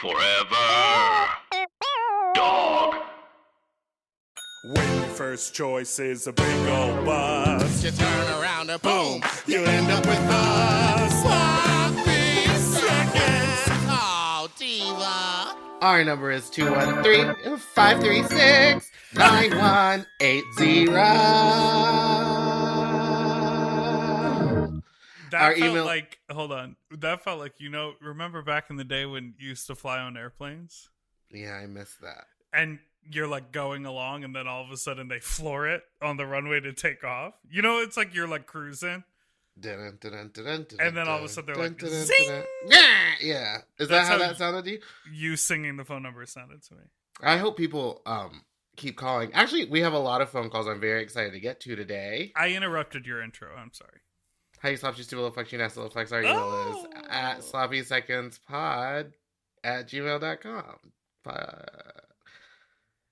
Forever. Dog. When your first choice is a big old bus, You turn around and boom, you end up with a sloppy seconds. Oh, diva. Our number is 213-536-9180. That Our felt email- like, hold on. That felt like, remember back in the day when you used to fly on airplanes? Yeah, I missed that. And you're like going along and then all of a sudden they floor it on the runway to take off. It's like you're like cruising. And And then all of a sudden they're like, zing! Yeah. Is that That's how how that sounded to you? You singing the phone number sounded to me. I hope people keep calling. Actually, we have a lot of phone calls I'm very excited to get to today. I interrupted your intro. I'm sorry. How you sloppy, stupid, little flex, you nasty little flex. Our email is at sloppysecondspod@gmail.com.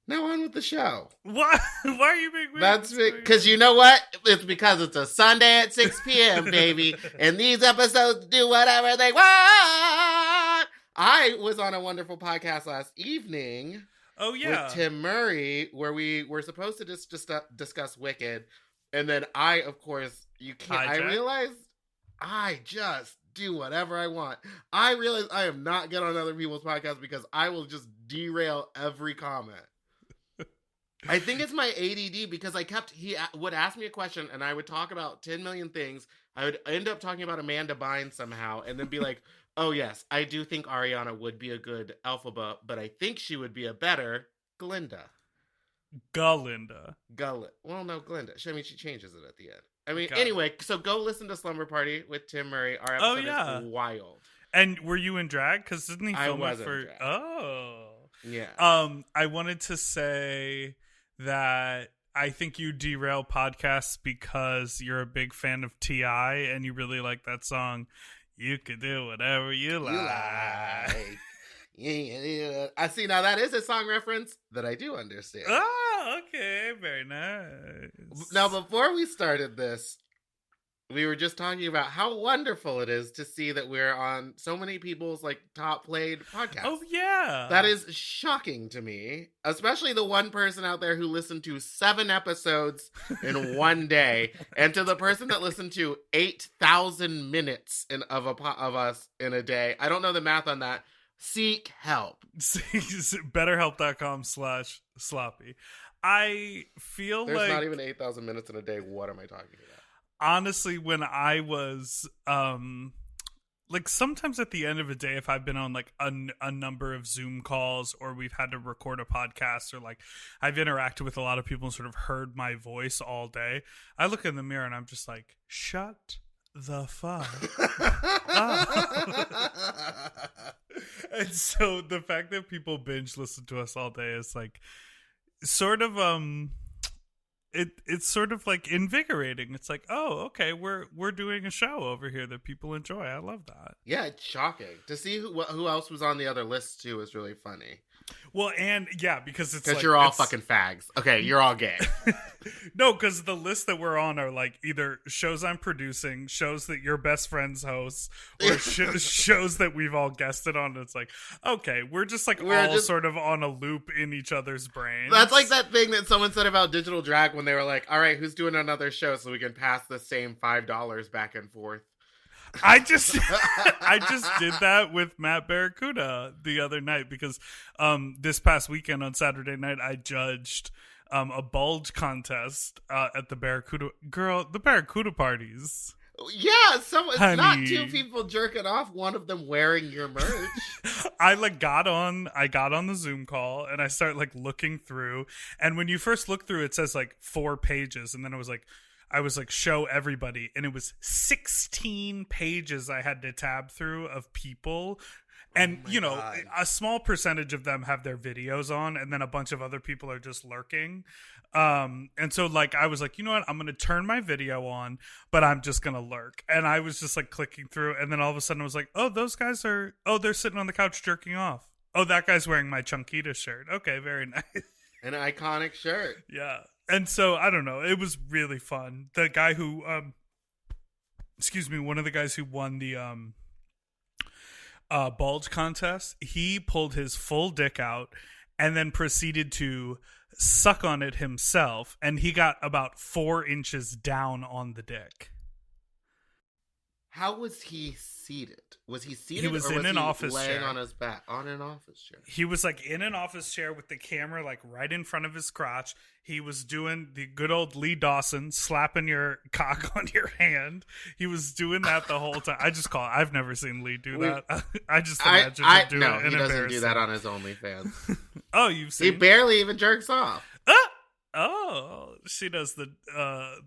Now on with the show. Why are you being weird? That's because you know what? It's because it's a Sunday at 6 p.m., baby. And these episodes do whatever they want. I was on a wonderful podcast last evening. Oh, yeah. With Tim Murray, where we were supposed to just discuss Wicked. And then I, of course, I realized I just do whatever I want. I realize I am not good on other people's podcasts because I will just derail every comment. I think it's my ADD because he would ask me a question and I would talk about 10 million things. I would end up talking about Amanda Bynes somehow and then be like, oh yes, I do think Ariana would be a good Elphaba, but I think she would be a better Glinda. Glinda. Well, no, Glinda. I mean, she changes it at the end. I mean, anyway, so go listen to Slumber Party with Tim Murray. Our episode is wild. And were you in drag? Because didn't he film it for... Drag. Oh. Yeah. I wanted to say that I think you derail podcasts because you're a big fan of T.I. and you really like that song. You could do whatever you like. Yeah. I see. Now that is a song reference that I do understand. Oh, okay. Very nice. Now, before we started this, we were just talking about how wonderful it is to see that we're on so many people's top played podcasts. Oh, yeah. That is shocking to me, especially the one person out there who listened to 7 episodes in one day, and to the person that listened to 8,000 minutes of us in a day. I don't know the math on that. Seek help. Betterhelp.com/sloppy. I feel There's like... not even 8,000 minutes in a day. What am I talking about? Honestly, when I was... sometimes at the end of a day, if I've been on a number of Zoom calls or we've had to record a podcast or I've interacted with a lot of people and sort of heard my voice all day, I look in the mirror and I'm just like, shut the fuck up. And so the fact that people binge listen to us all day is sort of it's sort of invigorating. It's like, oh, okay, we're doing a show over here that people enjoy. I love that. Yeah, it's shocking to see who else was on the other list too. Is really funny. Well, and yeah, because you're all fucking fags. Okay, you're all gay. No, because the list that we're on are either shows I'm producing, shows that your best friends hosts, or shows that we've all guested on. It's okay, we're just sort of on a loop in each other's brains. That's like that thing that someone said about digital drag when they were like, all right, who's doing another show so we can pass the same $5 back and forth. I just did that with Matt Barracuda the other night because this past weekend on Saturday night I judged a bulge contest at the Barracuda parties. Yeah, it's not 2 people jerking off, one of them wearing your merch. I got on the Zoom call and I start looking through, and when you first look through it says 4 pages, and then I was show everybody, and it was 16 pages I had to tab through of people. And, God. A small percentage of them have their videos on, and then a bunch of other people are just lurking. And so, I was you know what? I'm going to turn my video on, but I'm just going to lurk. And I was just, clicking through, and then all of a sudden I was oh, those guys they're sitting on the couch jerking off. Oh, that guy's wearing my Chunkita shirt. Okay, very nice. An iconic shirt. Yeah. And so, I don't know. It was really fun. The guy who, one of the guys who won the bulge contest, he pulled his full dick out and then proceeded to suck on it himself, and he got about 4 inches down on the dick. How was he seated? Was he seated? He was in an office laying chair. on his back on an office chair. He was like in an office chair with the camera like right in front of his crotch. He was doing the good old Lee Dawson, slapping your cock on your hand. He was doing that the whole time. I've never seen Lee do that. I just imagine him doing it. He doesn't do that on his OnlyFans. Oh, you've seen? He barely even jerks off. Oh, she does the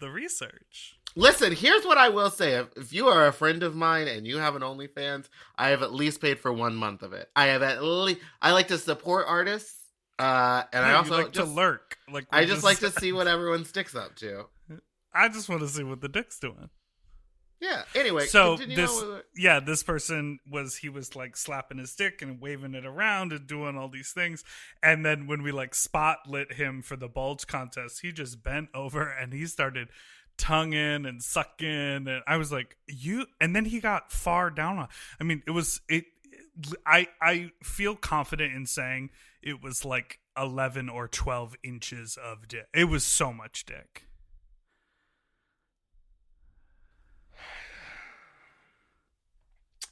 research. Listen, here's what I will say. If you are a friend of mine and you have an OnlyFans, I have at least paid for 1 month of it. I like to support artists, and I also like to lurk. Like I just like to see what everyone sticks up to. I just want to see what the dick's doing. Yeah. Anyway, so this person was like slapping his dick and waving it around and doing all these things, and then when we like spotlit him for the bulge contest, he just bent over and he started tongue in and suck in, and I was like, you, and then he got far down on, I mean, I feel confident in saying it was like 11 or 12 inches of dick. It was so much dick.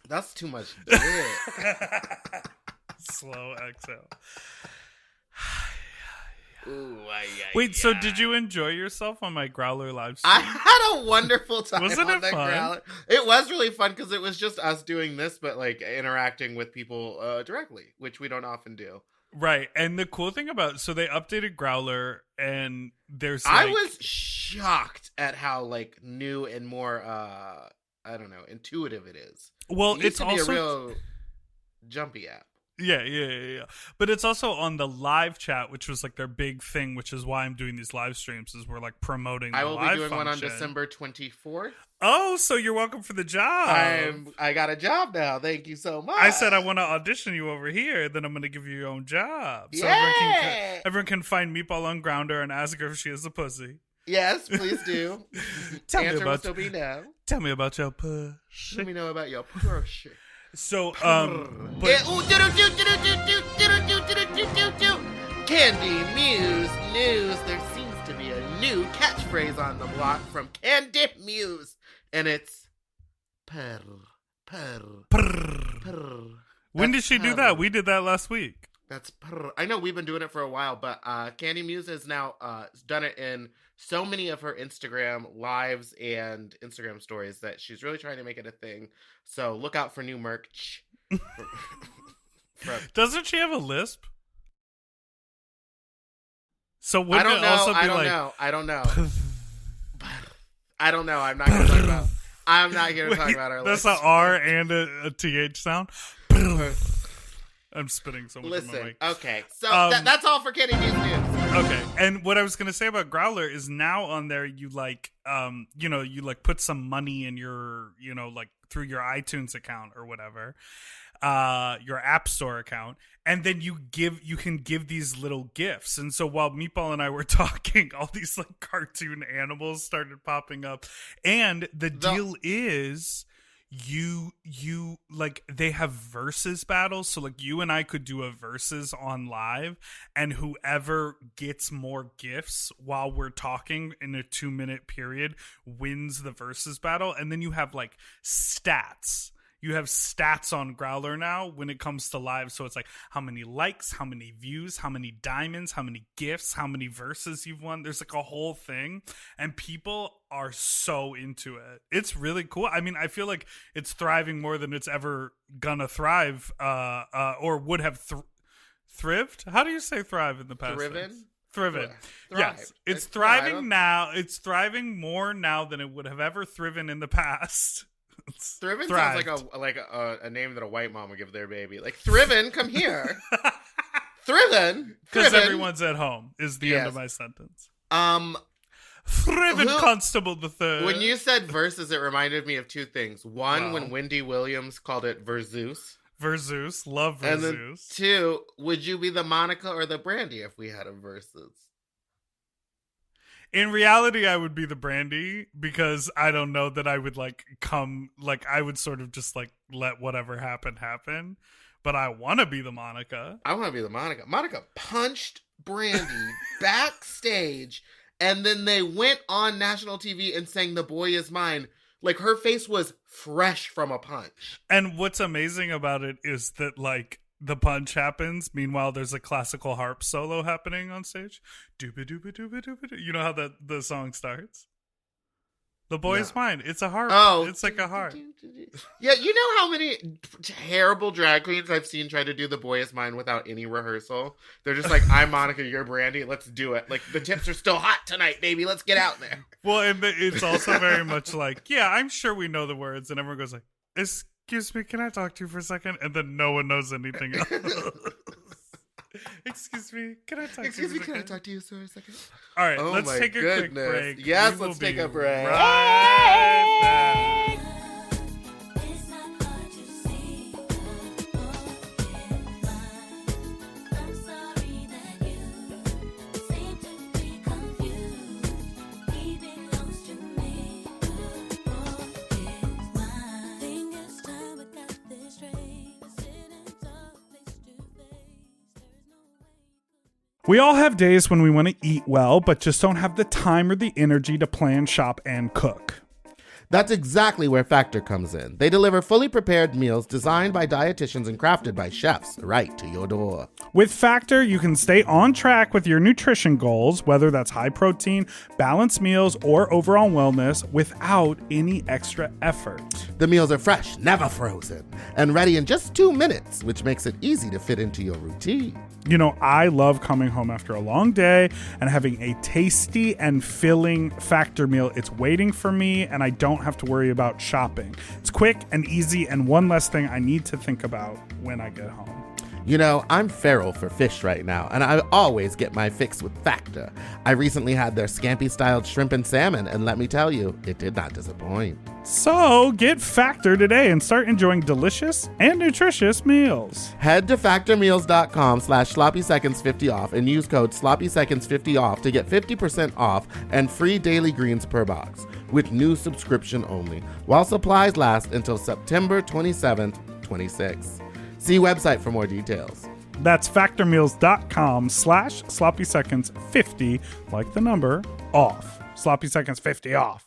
That's too much dick. Slow exhale. Ooh, Wait, so did you enjoy yourself on my Growler live stream? I had a wonderful time. Wasn't on it that fun? Growler. It was really fun because it was just us doing this, but like interacting with people directly, which we don't often do. Right, and the cool thing about, so they updated Growler, and there's I was shocked at how like new and more I don't know, intuitive it is. Well, it's also a real jumpy app. Yeah. But it's also on the live chat, which was like their big thing, which is why I'm doing these live streams, is we're like promoting the live function. I will be doing one on December 24th. Oh, so you're welcome for the job. I got a job now. Thank you so much. I said I want to audition you over here, then I'm going to give you your own job. So everyone can find Meatball on Grounder and ask her if she is a pussy. Yes, please do. Tell me about your pussy. Let me know about your pussy. So, Candy Muse news. There seems to be a new catchphrase on the block from Candy Muse, and it's purr, purr, purr. purr. When did she do that? We did that last week. That's purr. I know we've been doing it for a while, but Candy Muse has now done it in so many of her Instagram lives and Instagram stories that she's really trying to make it a thing. So look out for new merch. Doesn't she have a lisp? So I don't know. I don't know. I'm not going to talk about. I'm not here to talk about our lisp. That's an R and a TH sound. I'm spitting so much in my mic. Okay. So that's all for Candy Muse news. Okay. And what I was going to say about Growler is now on there, you like, you like put some money in your, like through your iTunes account or whatever, your App Store account. And then you can give these little gifts. And so while Meatball and I were talking, all these like cartoon animals started popping up. And the deal is, you like, they have versus battles, so like you and I could do a versus on live, and whoever gets more gifts while we're talking in a 2-minute period wins the versus battle. And then you have like stats. You have stats on Growler now when it comes to live. So it's like how many likes, how many views, how many diamonds, how many gifts, how many verses you've won. There's like a whole thing. And people are so into it. It's really cool. I mean, I feel like it's thriving more than it's ever gonna thrive or would have thrived. How do you say thrive in the past? Thriven. Yes. It's thriving now. It's thriving more now than it would have ever thriven in the past. Thriven sounds like a name that a white mom would give their baby. Like, Thriven, come here. Thriven. Because everyone's at home is the end of my sentence. Thriven Constable the Third. When you said versus, it reminded me of two things. One, when Wendy Williams called it Verzeus. Verzeus. Love Verzeus. And then two, would you be the Monica or the Brandy if we had a versus? In reality, I would be the Brandy because I don't know that I would I would sort of just let whatever happen. But I want to be the Monica. I want to be the Monica. Monica punched Brandy backstage, and then they went on national TV and sang "The Boy Is Mine." Like, her face was fresh from a punch. And what's amazing about it is that the punch happens. Meanwhile, there's a classical harp solo happening on stage. Dooba dooba dooba dooba doo. You know how the song starts? The Boy Is Mine. It's a harp. Oh. It's like a harp. Yeah, you know how many terrible drag queens I've seen try to do The Boy Is Mine without any rehearsal? They're just like, I'm Monica, you're Brandy, let's do it. Like, the tips are still hot tonight, baby, let's get out there. Well, and it's also very much yeah, I'm sure we know the words. And everyone goes like, excuse me, can I talk to you for a second? And then no one knows anything else. Excuse me, can I talk to you for a second? Can I talk to you for a second? All right, let's take a quick break. Yes, let's take a break. Right back. It's not hard to see the boy is mine. I'm sorry that you seem to be confused. He belongs to me. The boy is mine. Think it's time we got this straight. Sit and talk face to face. There's no way. We all have days when we want to eat well, but just don't have the time or the energy to plan, shop, and cook. That's exactly where Factor comes in. They deliver fully prepared meals designed by dietitians and crafted by chefs right to your door. With Factor, you can stay on track with your nutrition goals, whether that's high protein, balanced meals, or overall wellness, without any extra effort. The meals are fresh, never frozen, and ready in just 2 minutes, which makes it easy to fit into your routine. You know, I love coming home after a long day and having a tasty and filling Factor meal. It's waiting for me, and I don't have to worry about shopping. It's quick and easy, and one less thing I need to think about when I get home. You know, I'm feral for fish right now, and I always get my fix with Factor. I recently had their scampi-styled shrimp and salmon, and let me tell you, it did not disappoint. So get Factor today and start enjoying delicious and nutritious meals. Head to factormeals.com/sloppyseconds50off and use code sloppyseconds50off to get 50% off and free daily greens per box with new subscription only, while supplies last until September 27th, 26. See website for more details. That's factormeals.com/sloppyseconds50, like the number, off. Sloppy Seconds 50 off.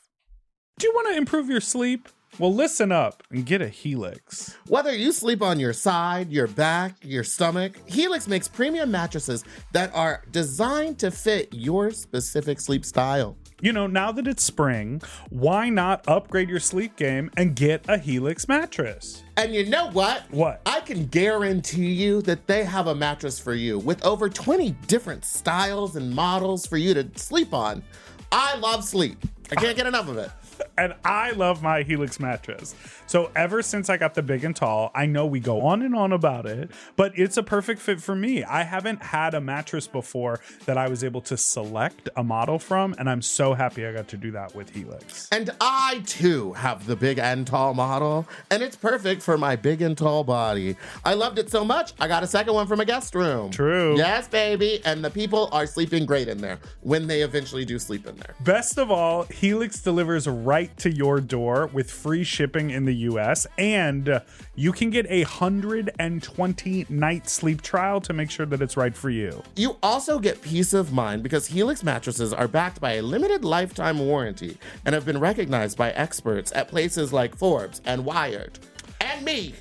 Do you want to improve your sleep? Well, listen up and get a Helix. Whether you sleep on your side, your back, your stomach, Helix makes premium mattresses that are designed to fit your specific sleep style. You know, now that it's spring, why not upgrade your sleep game and get a Helix mattress? And you know what? What? I can guarantee you that they have a mattress for you with over 20 different styles and models for you to sleep on. I love sleep. I can't get enough of it. And I love my Helix mattress. So ever since I got the big and tall, I know we go on and on about it, but it's a perfect fit for me. I haven't had a mattress before that I was able to select a model from, and I'm so happy I got to do that with Helix. And I, too, have the big and tall model, and it's perfect for my big and tall body. I loved it so much, I got a second one for my guest room. True. Yes, baby, and the people are sleeping great in there when they eventually do sleep in there. Best of all, Helix delivers right to your door with free shipping in the US, and you can get a 120-night sleep trial to make sure that it's right for you. You also get peace of mind because Helix mattresses are backed by a limited lifetime warranty and have been recognized by experts at places like Forbes and Wired. And me.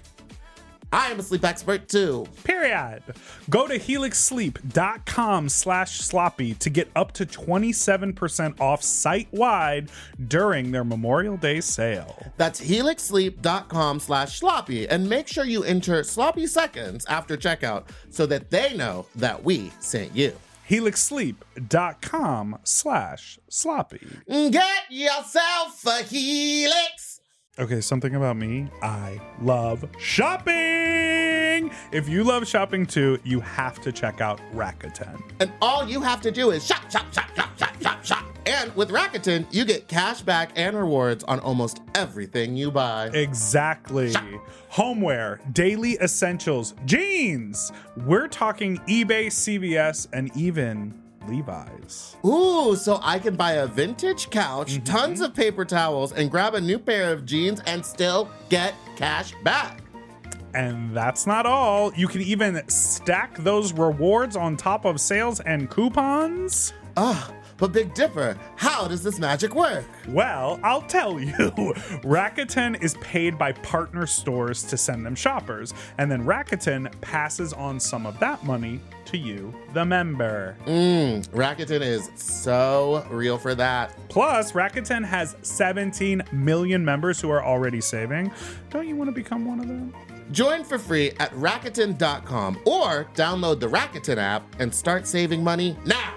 I am a sleep expert too. Period. Go to helixsleep.com/sloppy to get up to 27% off site-wide during their Memorial Day sale. That's helixsleep.com/sloppy, and make sure you enter sloppy seconds after checkout so that they know that we sent you. helixsleep.com/sloppy. Get yourself a Helix. Okay, something about me. I love shopping. If you love shopping too, you have to check out Rakuten. And all you have to do is shop, shop, shop, shop, shop, shop, shop. And with Rakuten, you get cash back and rewards on almost everything you buy. Exactly. Shop. Homeware, daily essentials, jeans. We're talking eBay, CVS, and even Levi's. Ooh, so I can buy a vintage couch, tons of paper towels, and grab a new pair of jeans and still get cash back. And that's not all. You can even stack those rewards on top of sales and coupons. But Big Dipper, how does this magic work? Well, I'll tell you. Rakuten is paid by partner stores to send them shoppers, and then Rakuten passes on some of that money to you, the member. Rakuten is so real for that. Plus, Rakuten has 17 million members who are already saving. Don't you want to become one of them? Join for free at Rakuten.com or download the Rakuten app and start saving money now.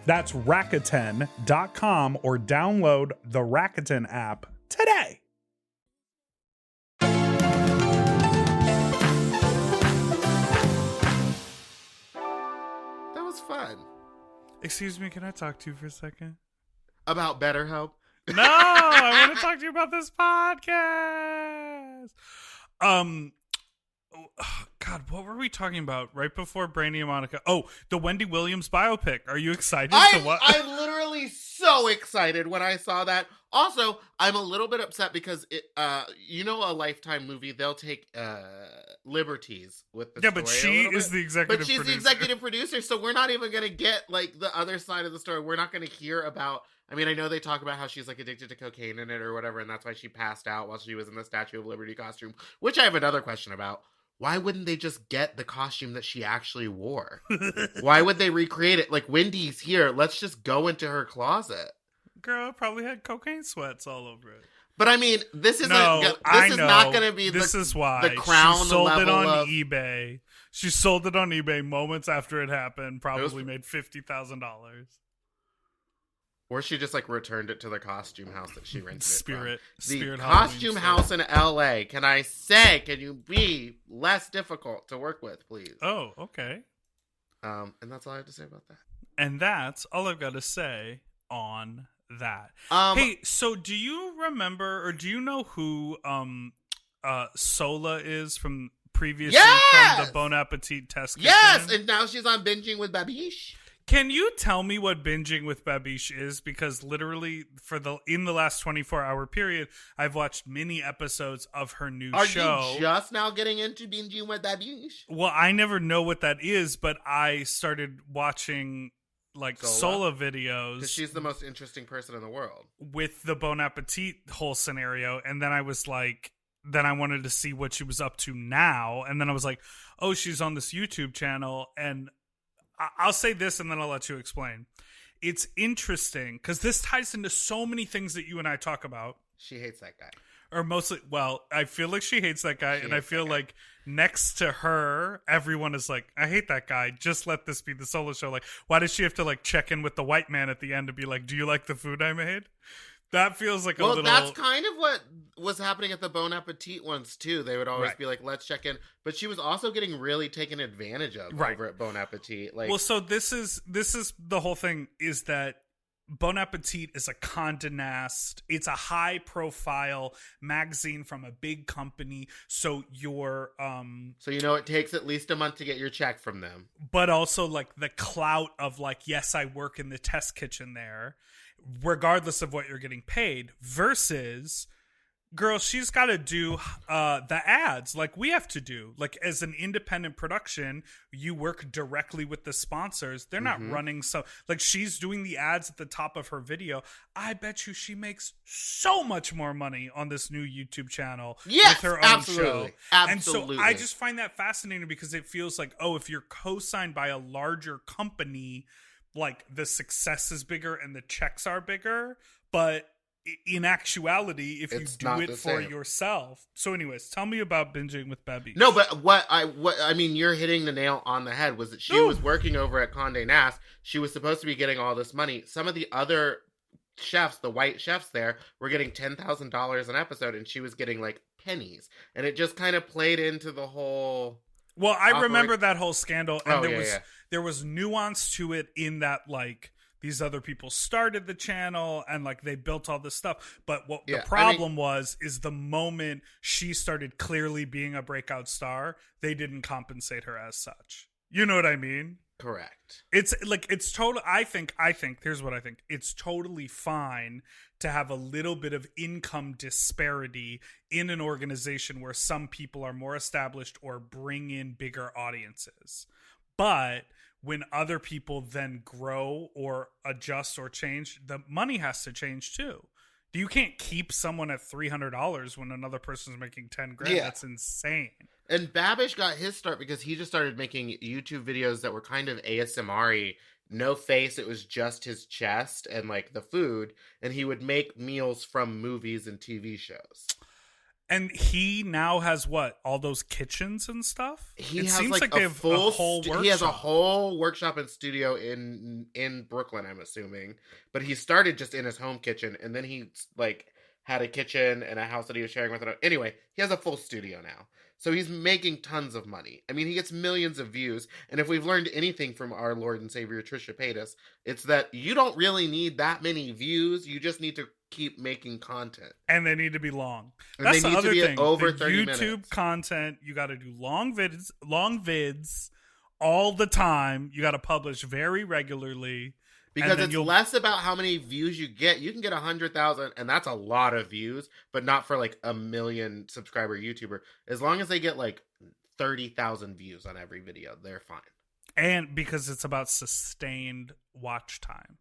That's Rakuten.com or download the Rakuten app today. That was fun. Excuse me, can I talk to you for a second? About BetterHelp? No, I want to talk to you about this podcast. God, what were we talking about right before Brandy and Monica? Oh, the Wendy Williams biopic. Are you excited to what? I'm literally so excited when I saw that. Also, I'm a little bit upset because a Lifetime movie, they'll take liberties with the story. But she is the executive But she's producer. the executive producer, so we're not even going to get like the other side of the story. We're not going to hear about. I mean, I know they talk about how she's like addicted to cocaine in it or whatever, and that's why she passed out while she was in the Statue of Liberty costume, which I have another question about. Why wouldn't they just get the costume that she actually wore? Why would they recreate it? Like, Wendy's here. Let's just go into her closet. Girl, it probably had cocaine sweats all over it. But I mean, this is not going to be this is why the crown. She sold the it level on of, eBay. She sold it on eBay moments after it happened. Probably made $50,000. Or she just like returned it to the costume house that she rented Spirit the Halloween costume store. house in LA. Can I say, can you be less difficult to work with, please? Oh, okay. And that's all I have to say about that. And that's all I've got to say on that. Hey, so do you remember or do you know who Sola is from previously from the Bon Appetit test kitchen? Yes, and now she's on Binging with Babish. Can you tell me what Binging with Babish is? Because literally, in the last 24-hour period, I've watched many episodes of her new show. Are you just now getting into Binging with Babish? Well, I never know what that is, but I started watching like Sola videos. Because she's the most interesting person in the world. With the Bon Appetit whole scenario, and then I was like, then I wanted to see what she was up to now, and then I was like, oh, she's on this YouTube channel, and I'll say this and then I'll let you explain. It's interesting because this ties into so many things that you and I talk about. She hates that guy. Or mostly, well, I feel like she hates that guy. And I feel like next to her, everyone is like, I hate that guy. Just let this be the solo show. Like, why does she have to like check in with the white man at the end to be like, do you like the food I made? That feels like a little... Well, that's kind of what was happening at the Bon Appetit ones, too. They would always be like, let's check in. But she was also getting really taken advantage of over at Bon Appetit. Like, well, so this is the whole thing, is that Bon Appetit is a Condé Nast. It's a high-profile magazine from a big company. So you're... So, you know, it takes at least a month to get your check from them. But also, like, the clout of, like, yes, I work in the test kitchen there, regardless of what you're getting paid, versus, girl, she's got to do the ads like we have to do. Like, as an independent production, you work directly with the sponsors. They're not running like, she's doing the ads at the top of her video. I bet you she makes so much more money on this new YouTube channel with her own show. And so I just find that fascinating because it feels like, oh, if you're co-signed by a larger company, like, the success is bigger and the checks are bigger, but in actuality, if you do it for yourself. So anyways, tell me about Binging with Babish. No, but what I mean, you're hitting the nail on the head, was that she was working over at Condé Nast. She was supposed to be getting all this money. Some of the other chefs, the white chefs there, were getting $10,000 an episode, and she was getting like pennies. And it just kind of played into the whole... Well, I remember that whole scandal, and there was nuance to it in that, like, these other people started the channel and, like, they built all this stuff. But what the problem is the moment she started clearly being a breakout star, they didn't compensate her as such. You know what I mean? Correct. It's like, it's total. I think, here's what I think. It's totally fine to have a little bit of income disparity in an organization where some people are more established or bring in bigger audiences. But when other people then grow or adjust or change, the money has to change too. You can't keep someone at $300 when another person's making 10 grand. Yeah. That's insane. And Babish got his start because he just started making YouTube videos that were kind of ASMR-y. No face, it was just his chest and like the food. And he would make meals from movies and TV shows. And he now has what? All those kitchens and stuff? He It has seems like they a have full a whole workshop. he has a whole workshop and studio in Brooklyn, I'm assuming. But he started just in his home kitchen, and then he like had a kitchen and a house that he was sharing with another. Anyway, he has a full studio now. So he's making tons of money. I mean, he gets millions of views. And if we've learned anything from our Lord and Savior Trisha Paytas, it's that you don't really need that many views. You just need to keep making content. And they need to be long. And That's they the need to other be thing. over the 30 YouTube minutes. content, you got to do long vids all the time. You got to publish very regularly. Because it's less about how many views you get. You can get 100,000, and that's a lot of views, but not for like a 1 million subscriber YouTuber. As long as they get like 30,000 views on every video, they're fine. And because it's about sustained watch time.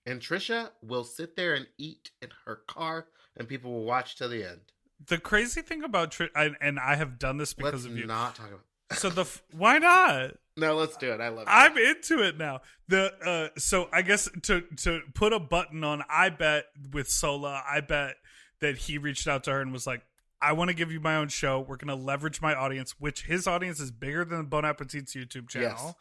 And Trisha will sit there and eat in her car, and people will watch to the end. The crazy thing about and I have done this because of you. Let's not talk about. So why not? No, let's do it. I love it. I'm into it now. So I guess to put a button on, I bet with Sola, I bet that he reached out to her and was like, I want to give you my own show. We're going to leverage my audience, which his audience is bigger than Bon Appetit's YouTube channel.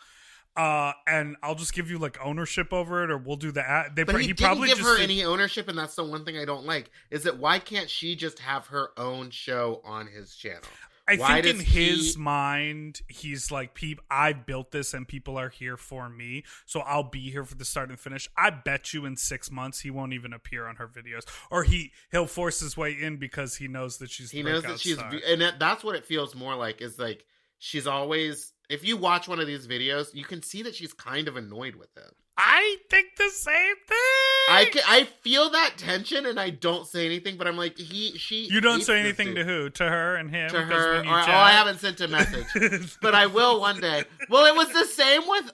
Yes. And I'll just give you like ownership over it, or we'll do the ad. But he didn't give her any ownership, and that's the one thing I don't like. Is that why can't she just have her own show on his channel? I think in his mind, he's like, I built this and people are here for me, so I'll be here for the start and finish. I bet you in 6 months he won't even appear on her videos, or he'll force his way in because he knows that she's and that's what it feels more like. Is like she's always. If you watch one of these videos, you can see that she's kind of annoyed with him. I think the same thing. I feel that tension, and I don't say anything. But I'm like, she. You don't say anything to who? To her and him? To her. I haven't sent a message, but I will one day. Well, it was the same with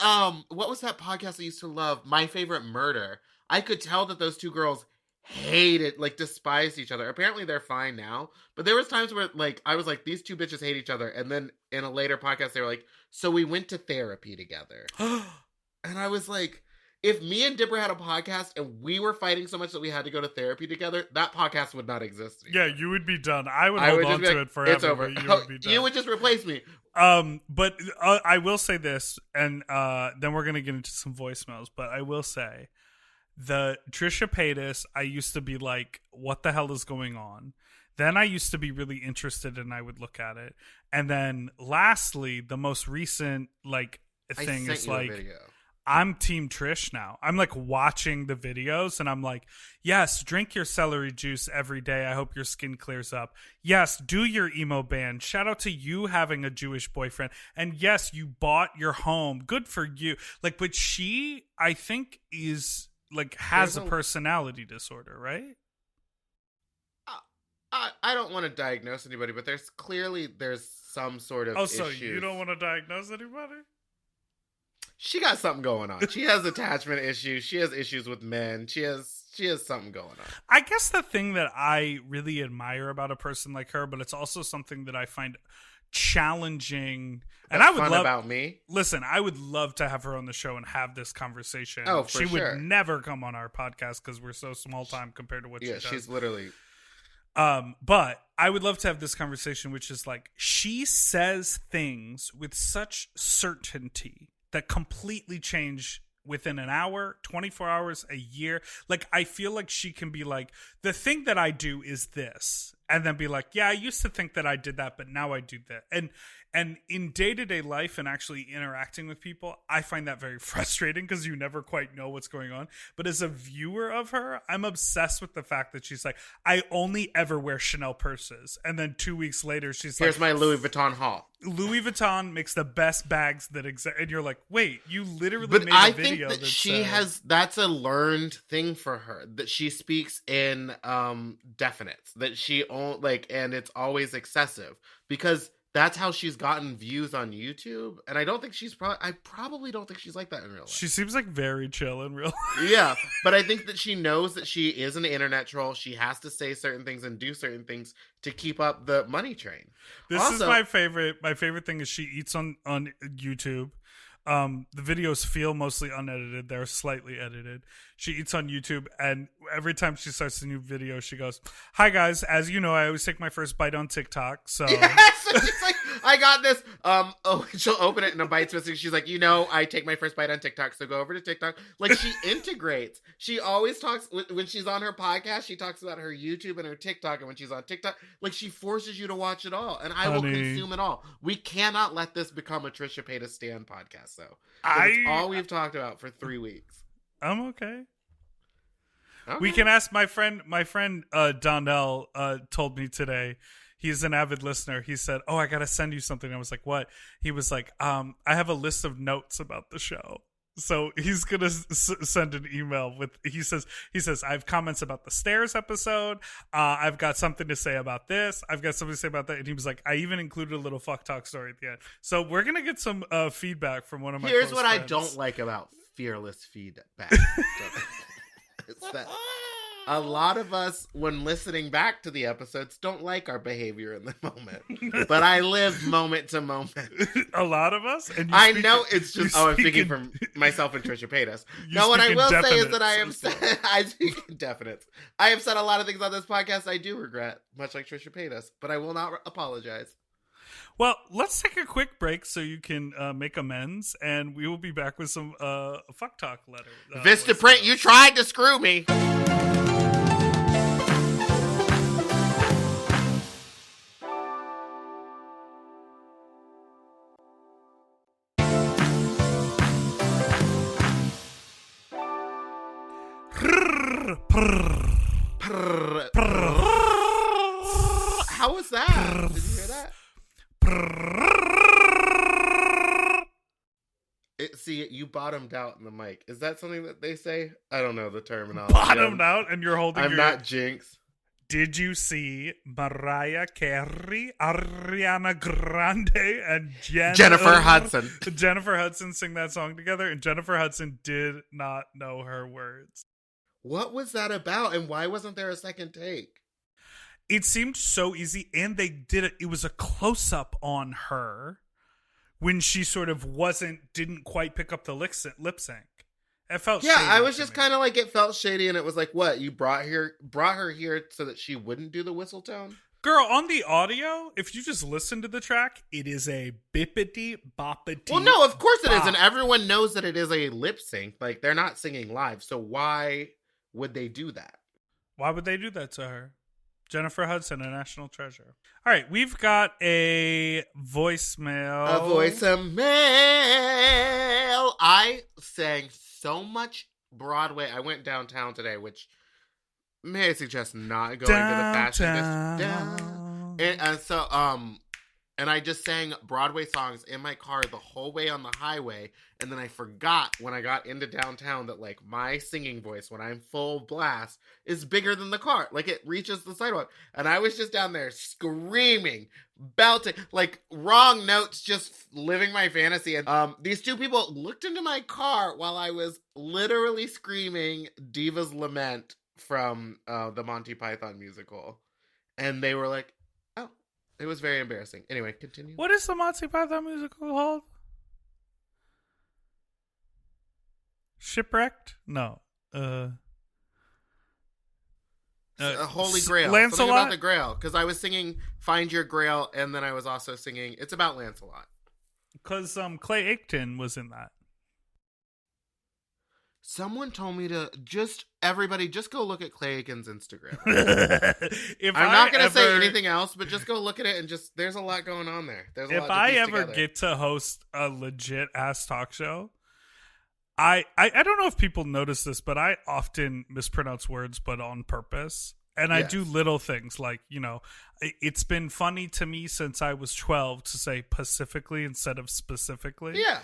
what was that podcast I used to love? My Favorite Murder. I could tell that those two girls hated, like, despised each other. Apparently, they're fine now. But there was times where, like, I was like, these two bitches hate each other, and then in a later podcast, they were like, so we went to therapy together, and I was like. If me and Dibra had a podcast and we were fighting so much that we had to go to therapy together, that podcast would not exist anymore. Yeah, you would be done. I would hold on to it forever. It's over. You would be done. You would just replace me. But I will say this, and then we're going to get into some voicemails, but I will say, the Trisha Paytas, I used to be like, what the hell is going on? Then I used to be really interested and I would look at it. And then lastly, the most recent like thing is like, I'm Team Trish now. I'm like watching the videos and I'm like, yes, drink your celery juice every day. I hope your skin clears up. Yes, do your emo band. Shout out to you having a Jewish boyfriend. And yes, you bought your home. Good for you. Like, but she, I think, is like has a personality disorder, right? I don't want to diagnose anybody, but there's some sort of so issues. You don't want to diagnose anybody? She got something going on. She has attachment issues. She has issues with men. She has something going on. I guess the thing that I really admire about a person like her, but it's also something that I find challenging. And I would love about me. Listen, I would love to have her on the show and have this conversation. Oh, for she sure. would never come on our podcast because we're so small time compared to what she does. Yeah, she's literally. But I would love to have this conversation, which is like she says things with such certainty that completely change within an hour, 24 hours, a year. Like, I feel like she can be like, the thing that I do is this. And then be like, yeah, I used to think that I did that, but now I do that. And in day-to-day life and actually interacting with people, I find that very frustrating because you never quite know what's going on. But as a viewer of her, I'm obsessed with the fact that she's like, I only ever wear Chanel purses. And then 2 weeks later, she's Here's like, my Louis Vuitton haul. Louis Vuitton makes the best bags that exist. And you're like, wait, you literally But made a I think video that that she said- has, that's a learned thing for her, that she speaks in definites, that she like, and it's always excessive because that's how she's gotten views on YouTube. And I don't think I probably don't think she's like that in real life. She seems like very chill in real life. Yeah, but I think that she knows that she is an internet troll. She has to say certain things and do certain things to keep up the money train. This is Also- my favorite. My favorite thing is she eats on YouTube. The videos feel mostly unedited. They're slightly edited. She eats on YouTube, and every time she starts a new video, she goes, "Hi guys, as you know, I always take my first bite on TikTok." So Yes, it's like, I got this. She'll open it and a bite's missing. She's like, I take my first bite on TikTok, so go over to TikTok. Like, she integrates. She always talks when she's on her podcast. She talks about her YouTube and her TikTok, and when she's on TikTok, like, she forces you to watch it all, and I will consume it all. We cannot let this become a Trisha Paytas Stan podcast, though. It's all we've talked about for 3 weeks. I'm okay. Okay. We can ask my friend Donnell told me today. He's an avid listener. He said, "Oh, I gotta send you something." I was like, "What?" He was like, "I have a list of notes about the show." So he's gonna send an email with. He says, "I have comments about the stairs episode. I've got something to say about this. I've got something to say about that." And he was like, "I even included a little fuck talk story at the end." So we're gonna get some feedback from one of my. Here's close what I friends. don't like about fearless feedback. It's that a lot of us, when listening back to the episodes, don't like our behavior in the moment. But I live moment to moment. A lot of us. And you I speak know in- it's you just. I'm speak speaking in- from myself and Trisha Paytas. You No, what I speak in will say is that I am. definites as well. I speak in definites. I have said a lot of things on this podcast I do regret, much like Trisha Paytas, but I will not apologize. Well, let's take a quick break so you can make amends, and we will be back with some fuck talk letter. Vista Print, you tried to screw me. How was that? Did you hear that? See, you bottomed out in the mic. Is that something that they say? I don't know the terminology. Bottomed out, and you're holding. I'm your... not Jinx. Did you see Mariah Carey, Ariana Grande, and Jennifer Hudson. Jennifer Hudson sing that song together, and Jennifer Hudson did not know her words. What was that about, and why wasn't there a second take? It seemed so easy, and they did it. It was a close up on her when she sort of didn't quite pick up the lip sync. It felt Yeah, shady I was to just me. kind of like, it felt shady, and it was like, what, you brought her here so that she wouldn't do the whistle tone? Girl, on the audio, if you just listen to the track, it is a bippity boppity. Well, no, of course it is, and bop. everyone knows that it is a lip sync. Like, they're not singing live, so why would they do that? Why would they do that to her? Jennifer Hudson, a national treasure. All right, we've got a voicemail. A voicemail. I sang so much Broadway. I went downtown today, which may I suggest not going to the fashion Downtown. and so and I just sang Broadway songs in my car the whole way on the highway, and then I forgot when I got into downtown that, like, my singing voice when I'm full blast is bigger than the car. Like, it reaches the sidewalk. And I was just down there screaming, belting, like, wrong notes, just living my fantasy. And these two people looked into my car while I was literally screaming Diva's Lament from the Monty Python musical. And they were like, oh, it was very embarrassing. Anyway, continue. What is the Monty Python musical called? Shipwrecked? No. Holy Grail. Lancelot? Something about the Grail. Because I was singing Find Your Grail, and then I was also singing, it's about Lancelot. Because Clay Aiken was in that. Someone told me to everybody just go look at Clay Aiken's Instagram. I'm not going to say anything else, but just go look at it and there's a lot going on there. There's a lot If to I piece ever together. get to host a legit ass talk show, I don't know if people notice this, but I often mispronounce words, but on purpose. And I do little things like, it's been funny to me since I was 12 to say pacifically instead of specifically. Yeah.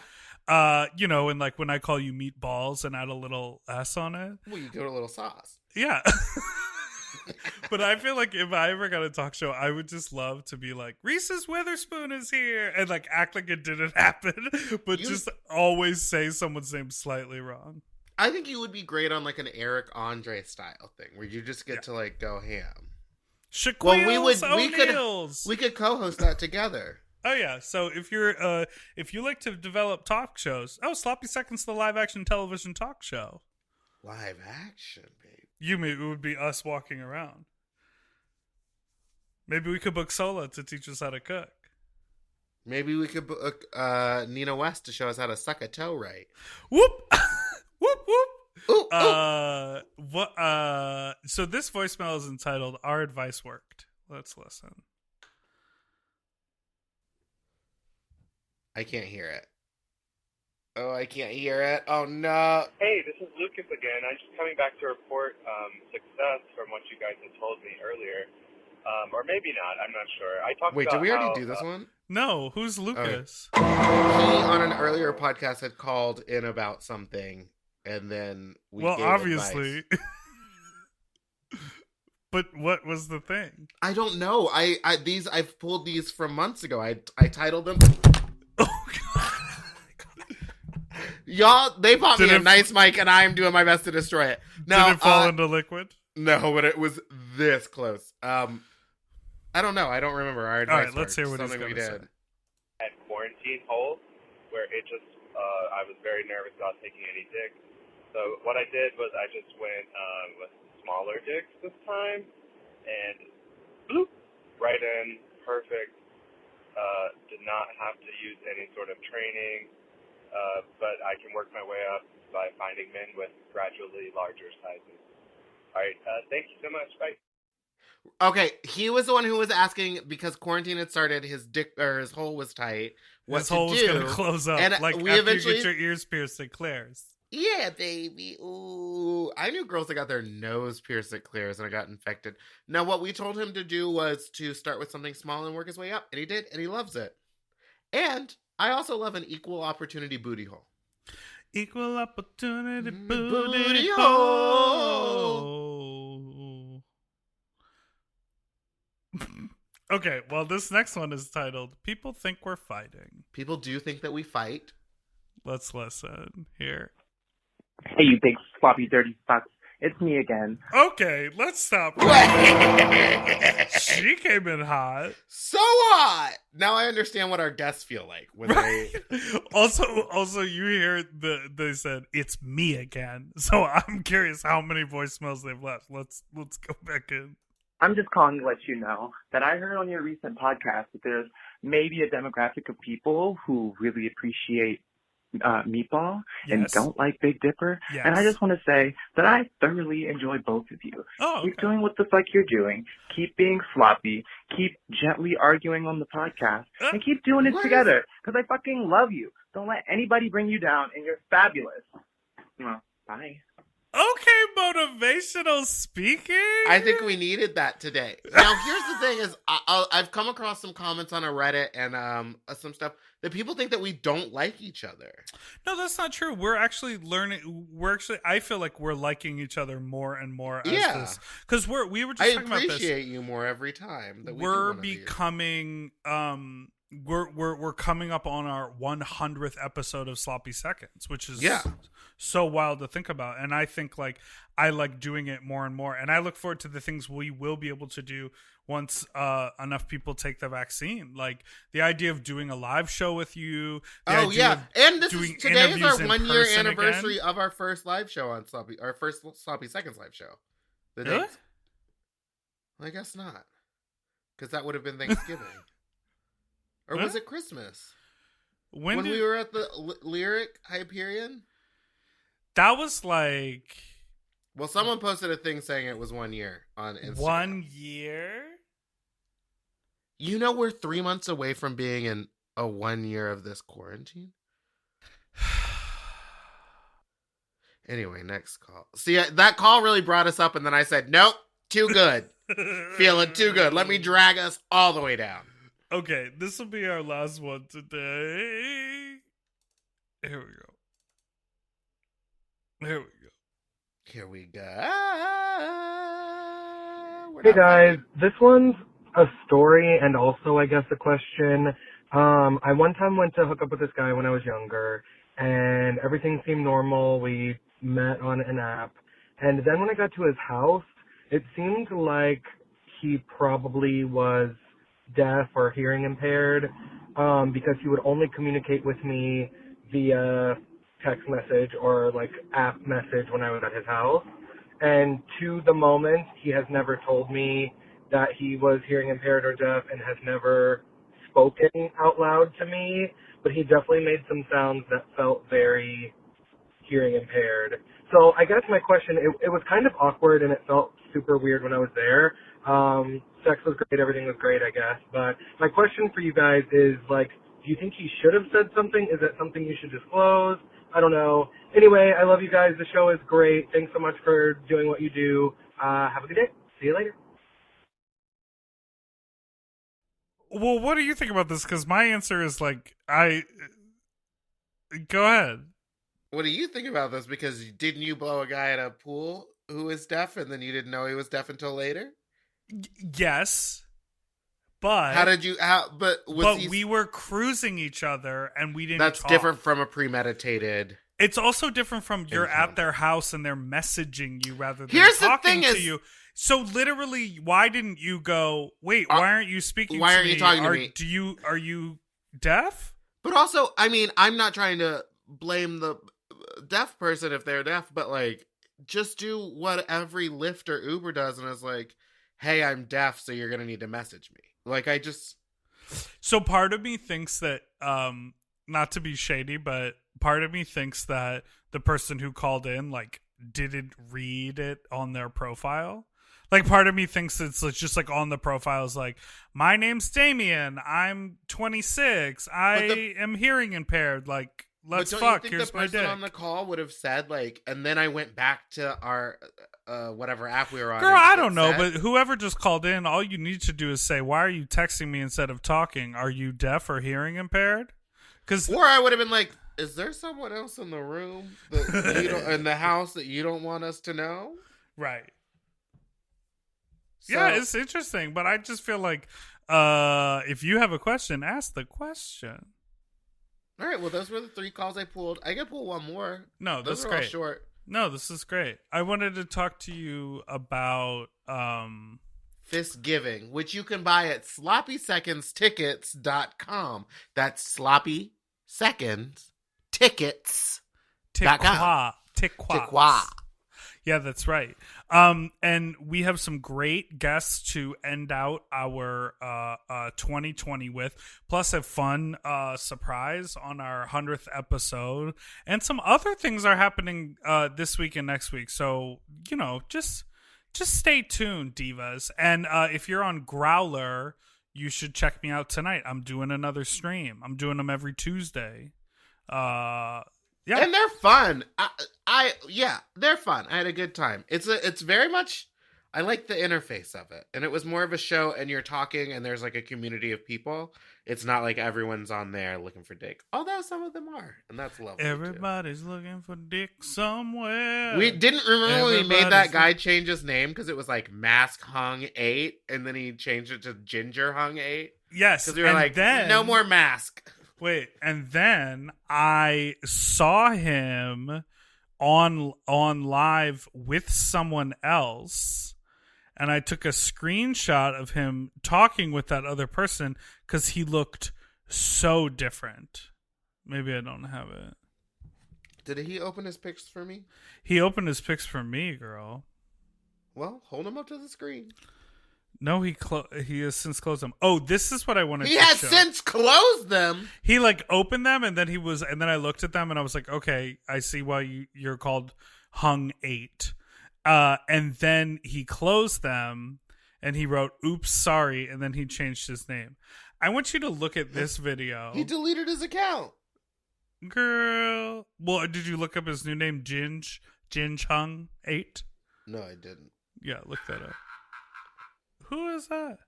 And like when I call you meatballs and add a little S on it. Well, you give it a little sauce. Yeah. But I feel like if I ever got a talk show, I would just love to be like, Reese's Witherspoon is here, and like act like it didn't happen, but just always say someone's name slightly wrong. I think you would be great on like an Eric Andre style thing where you just get to like go ham. Shaquille O'Neals. We could co-host that together. Oh yeah, so if you like to develop talk shows, Sloppy Seconds, the live action television talk show. Live action, babe. It would be us walking around. Maybe we could book Sola to teach us how to cook. Maybe we could book Nina West to show us how to suck a toe right. Whoop, whoop, whoop. Ooh, So this voicemail is entitled "Our Advice Worked." Let's listen. I can't hear it. Oh, I can't hear it. Oh, no. Hey, this is Lucas again. I'm just coming back to report success from what you guys had told me earlier. Or maybe not. I'm not sure. I talked Wait, about did we already do this one? No, who's Lucas? He, on an earlier podcast, had called in about something, and then we gave obviously. advice. But what was the thing? I don't know. I've pulled these from months ago. I titled them... Oh, God. Y'all, they bought me a nice mic, and I am doing my best to destroy it. Now, did it fall into liquid? No, but it was this close. I don't know. I don't remember. Our advice. All right, let's hear what he's going to say. At quarantine hole, where it just, I was very nervous about taking any dicks. So what I did was I just went with smaller dicks this time, and bloop, right in, perfect. Did not have to use any sort of training, but I can work my way up by finding men with gradually larger sizes. All right, thank you so much. Bye. Okay, he was the one who was asking because quarantine had started. His dick or his hole was tight. His hole was going to close up. And like we after eventually you get your ears pierced at Claire's. Yeah, baby. Ooh, I knew girls that got their nose pierced at Claire's and I got infected. Now, what we told him to do was to start with something small and work his way up, and he did, and he loves it. And I also love an equal opportunity booty hole. Equal opportunity booty hole. Okay, well, this next one is titled "People Think We're Fighting." People do think that we fight. Let's listen here. Hey, you big sloppy dirty fucks. It's me again. Okay, let's stop. She came in hot. So hot. Now I understand what our guests feel like when they. Also, you hear they said it's me again. So I'm curious how many voicemails they've left. Let's go back in. I'm just calling to let you know that I heard on your recent podcast that there's maybe a demographic of people who really appreciate meatball and don't like Big Dipper. Yes. And I just want to say that I thoroughly enjoy both of you. Oh, okay. Keep doing what the fuck you're doing. Keep being sloppy. Keep gently arguing on the podcast. And keep doing it together. Because I fucking love you. Don't let anybody bring you down, and you're fabulous. Well, bye. Okay, motivational speaking. I think we needed that today. Now, here's the thing: is I've come across some comments on a Reddit and some stuff that people think that we don't like each other. No, that's not true. We're actually learning. I feel like we're liking each other more and more. As this, because we were just talking about this. I appreciate you more every time. That we're becoming. We're coming up on our 100th episode of Sloppy Seconds, which is so wild to think about. And I think I like doing it more and more. And I look forward to the things we will be able to do once enough people take the vaccine. Like the idea of doing a live show with you. And today is our 1 year anniversary of our first live show on our first Sloppy Seconds live show. Really? Well, I guess not, because that would have been Thanksgiving. Or was it Christmas? When we were at the Lyric Hyperion? That was like Well, someone posted a thing saying it was 1 year on Instagram. 1 year? You know we're 3 months away from being in a 1 year of this quarantine? Anyway, next call. See, that call really brought us up, and then I said, nope, too good. Feeling too good. Let me drag us all the way down. Okay, this will be our last one today. Here we go. Here we go. Here we go. Hey guys, this one's a story and also, I guess, a question. I one time went to hook up with this guy when I was younger, and everything seemed normal. We met on an app, and then when I got to his house, it seemed like he probably was deaf or hearing impaired, because he would only communicate with me via text message or like app message when I was at his house. And to the moment, he has never told me that he was hearing impaired or deaf and has never spoken out loud to me, but he definitely made some sounds that felt very hearing impaired. So I guess my question, it was kind of awkward and it felt super weird when I was there. Sex was great, everything was great, I guess. But my question for you guys is, like, do you think he should have said something? Is that something you should disclose? I don't know. Anyway, I love you guys. The show is great. Thanks so much for doing what you do. Have a good day. See you later. Well, what do you think about this? Because my answer is like, go ahead. What do you think about this? Because didn't you blow a guy at a pool who is deaf, and then you didn't know he was deaf until later? Yes. But how did you? But we were cruising each other, and we didn't. That's talk. different from a premeditated. It's also different from you're at their house and they're messaging you rather than Here's talking the thing to you. So literally, why didn't you go? Wait, why aren't you speaking? Why to aren't me? you talking to me? Are you deaf? But also, I mean, I'm not trying to blame the deaf person if they're deaf, but like, just do what every Lyft or Uber does, and it's like, hey, I'm deaf, so you're gonna need to message me. Like, I just. So part of me thinks that, not to be shady, but part of me thinks that the person who called in, like, didn't read it on their profile. Like, part of me thinks it's just like on the profile is like, my name's Damien, I'm 26, I am hearing impaired, like, let's fuck, here's my dick. The person on the call would have said, like, and then I went back to our whatever app we were on. Girl, I don't know, but whoever just called in, all you need to do is say, why are you texting me instead of talking? Are you deaf or hearing impaired? Or I would have been like, is there someone else in the room that you don't, in the house that you don't want us to know? Right. So, yeah, it's interesting, but I just feel like if you have a question, ask the question. All right, well, those were the 3 calls I pulled. I can pull one more. No, those that's are great. all short. No, this is great. I wanted to talk to you about Fist Giving, which you can buy at sloppysecondstickets.com. That's sloppy seconds tickets.com. Tickwa. Yeah, that's right. And we have some great guests to end out our 2020 with, plus a fun surprise on our 100th episode, and some other things are happening this week and next week. So, you know, just stay tuned, divas. And if you're on Growler, you should check me out tonight. I'm doing another stream. I'm doing them every Tuesday. Yeah, and they're fun. They're fun. I had a good time. It's very much. I like the interface of it, and it was more of a show. And you're talking, and there's like a community of people. It's not like everyone's on there looking for dick, although some of them are, and that's lovely. Everybody's looking for dick somewhere. We didn't remember when we made that guy change his name because it was like Mask Hung 8, and then he changed it to Ginger Hung 8. Yes, because we were like, no more mask. Wait, and then I saw him on live with someone else, and I took a screenshot of him talking with that other person because he looked so different. Maybe I don't have it. Did he open his pics for me? He opened his pics for me, girl. Well, hold him up to the screen. No, he has since closed them. Oh, this is what I wanted He to has show. since closed them. He like opened them and then I looked at them and I was like, okay, I see why you're called Hung 8. And then he closed them and he wrote, oops, sorry. And then he changed his name. I want you to look at this video. He deleted his account. Girl. Well, did you look up his new name, Ginge Hung 8? No, I didn't. Yeah, look that up. Who is that?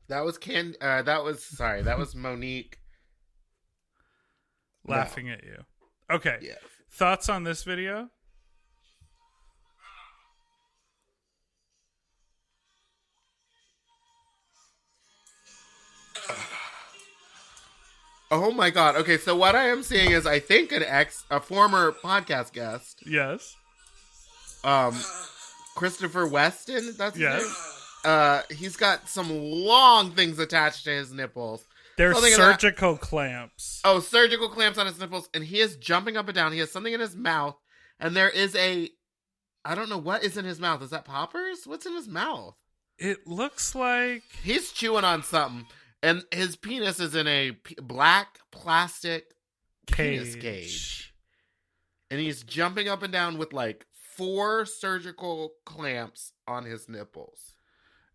That was Monique. Laughing at you. Okay. Yes. Thoughts on this video? Oh my god. Okay, so what I am seeing is I think a former podcast guest. Yes. Christopher Weston, that's his Yes. name. He's got some long things attached to his nipples. They're Something surgical clamps. Oh, surgical clamps on his nipples, and he is jumping up and down. He has something in his mouth, and there is I don't know what is in his mouth. Is that poppers? What's in his mouth? It looks like He's chewing on something, and his penis is in a black plastic penis cage. And he's jumping up and down with like 4 surgical clamps on his nipples.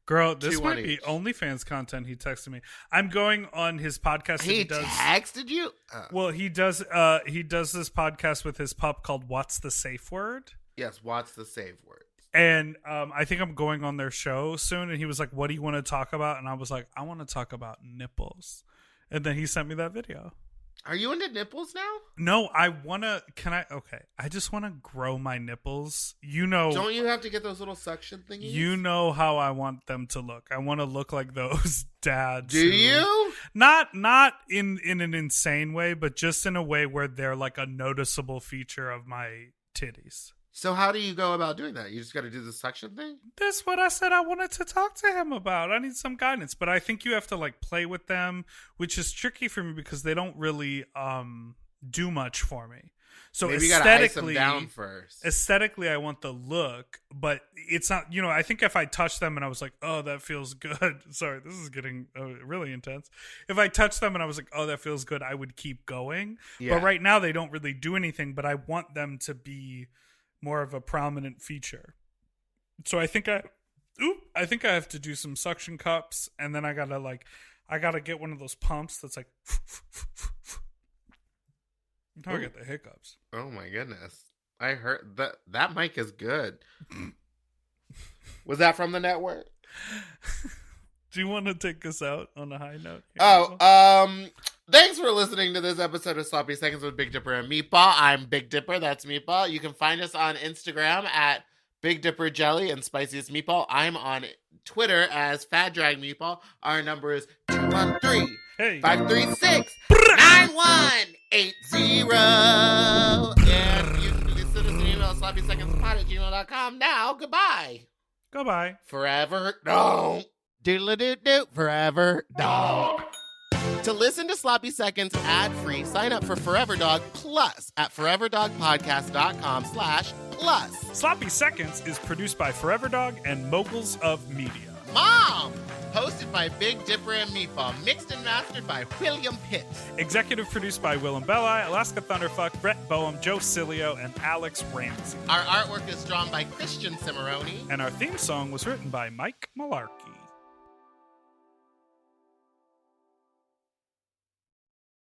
Girl, this 2 on might be each. OnlyFans content. He texted me. I'm going on his podcast. He texted you? Well, he does this podcast with his pup called What's the Safe Word? Yes, what's the save word? And I think I'm going on their show soon. And he was like, what do you want to talk about? And I was like, I want to talk about nipples. And then he sent me that video. Are you into nipples now? No, I just want to grow my nipples. You know. Don't you have to get those little suction thingies? You know how I want them to look. I want to look like those dads. Do you? Not in an insane way, but just in a way where they're like a noticeable feature of my titties. So how do you go about doing that? You just got to do the suction thing? That's what I said I wanted to talk to him about. I need some guidance, but I think you have to like play with them, which is tricky for me because they don't really do much for me. So maybe you gotta ice them down first. Aesthetically, I want the look, but it's not. You know, I think if I touch them and I was like, "Oh, that feels good." Sorry, this is getting really intense. If I touched them and I was like, "Oh, that feels good," I would keep going. Yeah. But right now, they don't really do anything. But I want them to be more of a prominent feature. So I think I have to do some suction cups, and then I gotta get one of those pumps that's like. Now I get the hiccups. Oh my goodness. I heard that mic is good. Was that from the network? Do you want to take us out on a high note? Thanks for listening to this episode of Sloppy Seconds with Big Dipper and Meatball. I'm Big Dipper, that's Meatball. You can find us on Instagram at Big Dipper Jelly and Spiciest Meatball. I'm on Twitter as Fat Drag Meatball. Our number is 213-536-9180. And you can send us an email at sloppysecondspod@gmail.com. Now, goodbye. Goodbye. Forever don't. Doodle-doo-doo. Forever dog. To listen to Sloppy Seconds ad-free, sign up for Forever Dog Plus at foreverdogpodcast.com/plus. Sloppy Seconds is produced by Forever Dog and Moguls of Media. M.O.M. Hosted by Big Dipper and Meatball. Mixed and mastered by William Pitts. Executive produced by Willem Belli, Alaska Thunderfuck, Brett Boehm, Joe Cilio, and Alex Ramsey. Our artwork is drawn by Christian Cimarroni. And our theme song was written by Mike Malarkey.